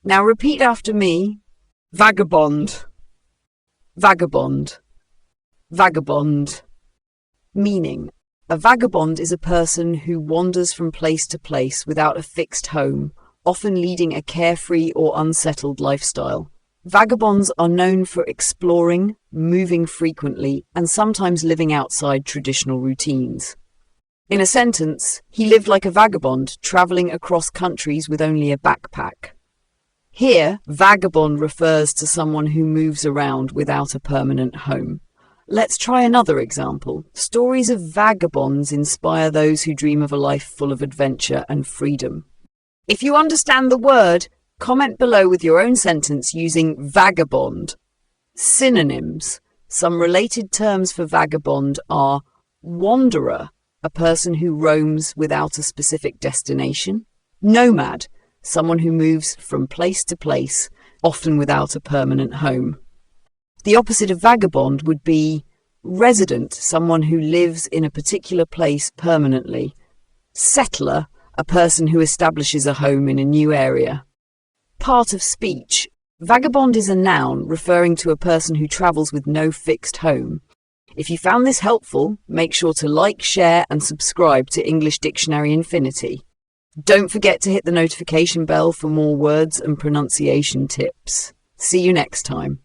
Now repeat after me. Vagabond, vagabond, vagabond. Meaning, a vagabond is a person who wanders from place to place without a fixed home, often leading a carefree or unsettled lifestyle. Vagabonds are known for exploring, moving frequently, and sometimes living outside traditional routines. In a sentence, he lived like a vagabond, traveling across countries with only a backpack. Here, vagabond refers to someone who moves around without a permanent home. Let's try another example. Stories of vagabonds inspire those who dream of a life full of adventure and freedom. If you understand the word, comment below with your own sentence using vagabond. Synonyms. Some related terms for vagabond are wanderer, a person who roams without a specific destination. Nomad, someone who moves from place to place, often without a permanent home. The opposite of vagabond would be resident, someone who lives in a particular place permanently. Settler, a person who establishes a home in a new area. Part of speech. Vagabond is a noun referring to a person who travels with no fixed home. If you found this helpful, make sure to like, share, and subscribe to English Dictionary Infinity. Don't forget to hit the notification bell for more words and pronunciation tips. See you next time.